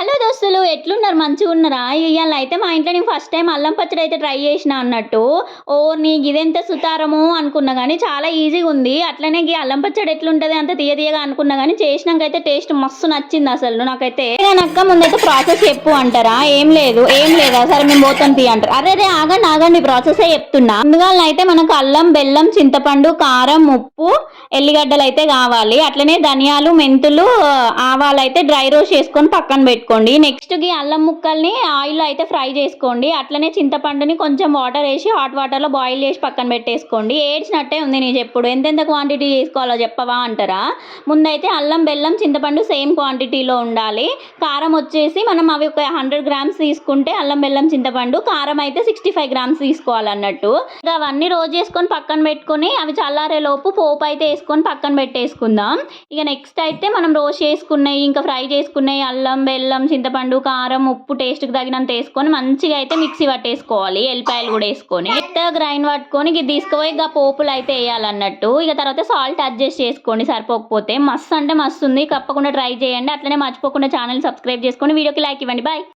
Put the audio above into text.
Hello దోస్తులు, ఎట్లున్నారు? మంచిగా ఉన్నారా? ఇవాళ అయితే మా ఇంట్లో నేను ఫస్ట్ టైం అల్లం పచ్చడి అయితే ట్రై చేసిన అన్నట్టు. ఓ నీ ఇదెంత సుతారము అనుకున్నా కానీ చాలా ఈజీగా ఉంది. అట్లనే ఈ అల్లం పచ్చడి ఎట్లుంటది అంత తీయ తీయగా అనుకున్నా కానీ చేసినాకైతే టేస్ట్ మస్తు నచ్చింది అసలు నాకైతే. అక్క ముందైతే ప్రాసెస్ చెప్పు అంటారా? ఏం లేదా, సరే మేము పోతాం తీ అంటారు. అరే రే ఆగండి ఆగండి, ప్రాసెసే చెప్తున్నా. ముందుగా అయితే మనకు అల్లం, బెల్లం, చింతపండు, కారం, ఉప్పు, ఎల్లిగడ్డలు అయితే కావాలి. అట్లనే ధనియాలు, మెంతులు, ఆవాలు అయితే డ్రై రోస్ట్ చేసుకొని పక్కన పెట్టుకోండి. నెక్స్ట్ కి అల్లం ముక్కల్ని ఆయిల్ అయితే ఫ్రై చేసుకోండి. అట్లనే చింతపండుని కొంచెం వాటర్ వేసి హాట్ వాటర్ లో బాయిల్ చేసి పక్కన పెట్టేసుకోండి. ఏడ్చినట్టే ఉంది నీ చెప్పుడు. ఎంతెంత క్వాంటిటీ చేసుకోవాలో చెప్పవా అంటారా? ముందైతే అల్లం, బెల్లం, చింతపండు సేమ్ క్వాంటిటీలో ఉండాలి. కారం వచ్చేసి మనం అవి ఒక 100 గ్రామ్స్ తీసుకుంటే అల్లం, బెల్లం, చింతపండు, కారం అయితే 65 గ్రామ్స్ తీసుకోవాలన్నట్టు. ఇంకా అవన్నీ రోజు చేసుకొని పక్కన పెట్టుకొని అవి చల్లారే లోపు పోపు అయితే వేసుకొని పక్కన పెట్టేసుకుందాం. ఇక నెక్స్ట్ అయితే మనం రోస్ట్ చేసుకున్నాయి ఇంకా ఫ్రై చేసుకున్నాయి అల్లం, బెల్లం, చింతపండు, కారం, ఉప్పు టేస్ట్కి తగినంత వేసుకొని మంచిగా అయితే మిక్సీ పట్టేసుకోవాలి. ఎల్లిపాయలు కూడా వేసుకొని మెత్తగా గ్రైండ్ పట్టుకొని ఇది తీసుకుపోయి ఇక పోపులు అయితే వేయాలన్నట్టు. ఇక తర్వాత సాల్ట్ అడ్జస్ట్ చేసుకోండి సరిపోకపోతే. మస్తు అంటే మస్తు ఉంది, తప్పకుండా ట్రై చేయండి. అట్లనే మర్చిపోకుండా ఛానల్ సబ్స్క్రైబ్ చేసుకొని వీడియోకి లైక్ ఇవ్వండి. బాయ్.